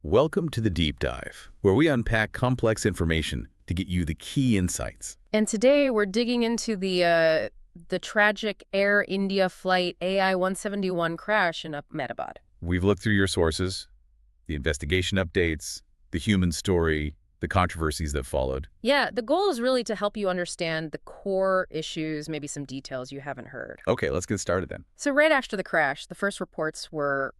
Welcome to the Deep Dive, where we unpack complex information to get you the key insights. And today we're digging into the tragic Air India flight AI-171 crash in Ahmedabad. We've looked through your sources, the investigation updates, the human story, the controversies that followed. Yeah, the goal is really to help you understand the core issues, maybe some details you haven't heard. Okay, let's get started then. So right after the crash, the first reports were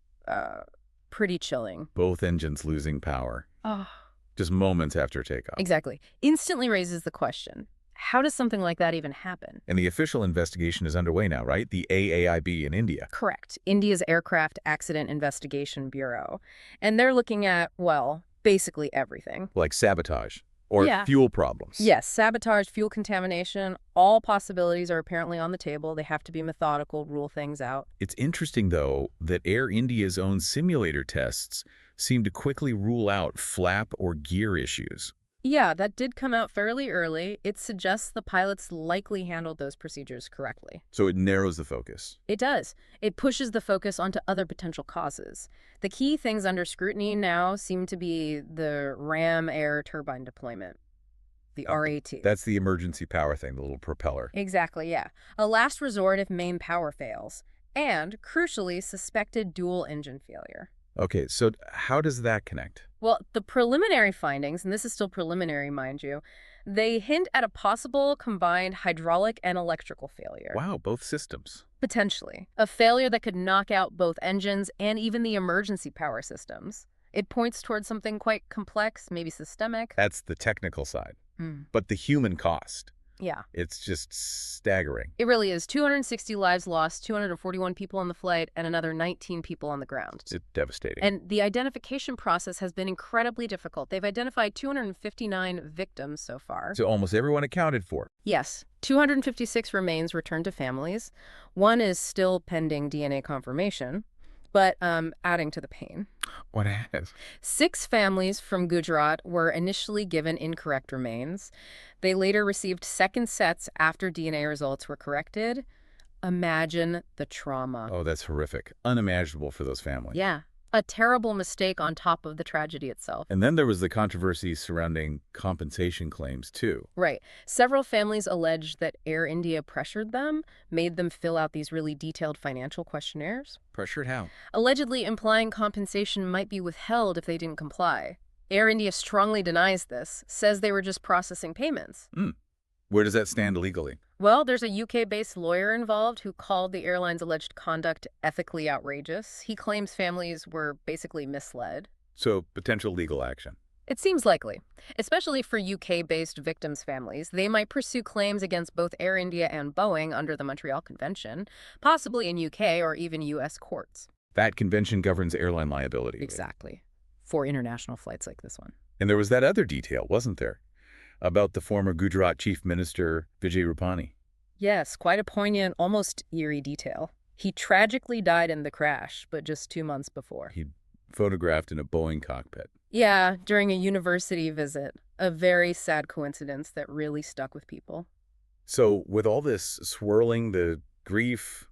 pretty chilling. Both engines losing power, Oh, just moments after takeoff. exactly. Instantly raises the question, how does something like that even happen? And the official investigation is underway now, right? The AAIB in India. Correct. India's Aircraft Accident Investigation Bureau. And they're looking at, well, basically everything. Like sabotage or Yeah. fuel problems. Yes, sabotage, fuel contamination, all possibilities are apparently on the table. They have to be methodical, rule things out. It's interesting, though, that Air India's own simulator tests seem to quickly rule out flap or gear issues. Yeah, that did come out fairly early. It suggests the pilots likely handled those procedures correctly. So it narrows the focus. It does. It pushes the focus onto other potential causes. The key things under scrutiny now seem to be the RAM air turbine deployment, the RAT. That's the emergency power thing, the little propeller. Exactly, yeah. A last resort if main power fails. And, crucially, suspected dual engine failure. Okay, so how does that connect? Well, the preliminary findings, and this is still preliminary, mind you, they hint at a possible combined hydraulic and electrical failure. Wow, both systems. Potentially. A failure that could knock out both engines and even the emergency power systems. It points towards something quite complex, maybe systemic. That's the technical side. Mm. But the human cost, Yeah. it's just staggering. It really is. 260 lives lost, 241 people on the flight, and another 19 people on the ground. It's devastating. And the identification process has been incredibly difficult. They've identified 259 victims so far. So almost everyone accounted for. Yes, 256 remains returned to families. One is still pending DNA confirmation, but adding to the pain. What has? 6 families from Gujarat were initially given incorrect remains. They later received second sets after DNA results were corrected. Imagine the trauma. Oh, that's horrific. Unimaginable for those families. Yeah, a terrible mistake on top of the tragedy itself. And then there was the controversy surrounding compensation claims, too. Right. Several families alleged that Air India pressured them, made them fill out these really detailed financial questionnaires, Pressured how? allegedly implying compensation might be withheld if they didn't comply. Air India strongly denies this, says they were just processing payments. Where does that stand legally? Well, there's a UK-based lawyer involved who called the airline's alleged conduct ethically outrageous. He claims families were basically misled. So potential legal action. It seems likely, especially for UK-based victims' families. They might pursue claims against both Air India and Boeing under the Montreal Convention, possibly in UK or even US courts. That convention governs airline liability. Exactly. For international flights like this one. And there was that other detail, wasn't there? About the former Gujarat Chief Minister, Vijay Rupani. Yes, quite a poignant, almost eerie detail. He tragically died in the crash, but just 2 months before. He photographed in a Boeing cockpit. Yeah, during a university visit. A very sad coincidence that really stuck with people. So with all this swirling, the grief,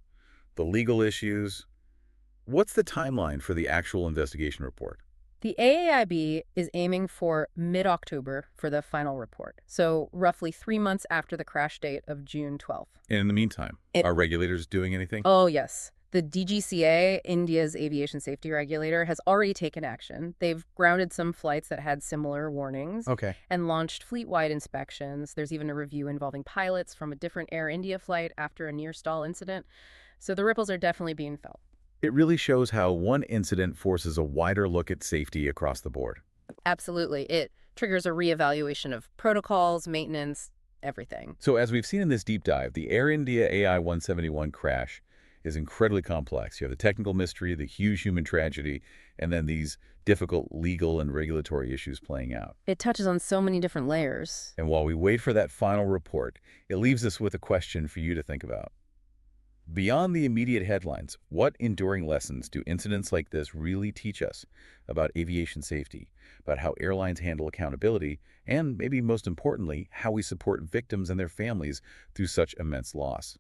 the legal issues, what's the timeline for the actual investigation report? The AAIB is aiming for mid-October for the final report, so roughly 3 months after the crash date of June 12th. And in the meantime, are regulators doing anything? Oh, yes. The DGCA, India's aviation safety regulator, has already taken action. They've grounded some flights that had similar warnings Okay. and launched fleet-wide inspections. There's even a review involving pilots from a different Air India flight after a near-stall incident. So the ripples are definitely being felt. It really shows how one incident forces a wider look at safety across the board. Absolutely. It triggers a reevaluation of protocols, maintenance, everything. So as we've seen in this deep dive, the Air India AI-171 crash is incredibly complex. You have the technical mystery, the huge human tragedy, and then these difficult legal and regulatory issues playing out. It touches on so many different layers. And while we wait for that final report, it leaves us with a question for you to think about. Beyond the immediate headlines, what enduring lessons do incidents like this really teach us about aviation safety, about how airlines handle accountability, and maybe most importantly, how we support victims and their families through such immense loss?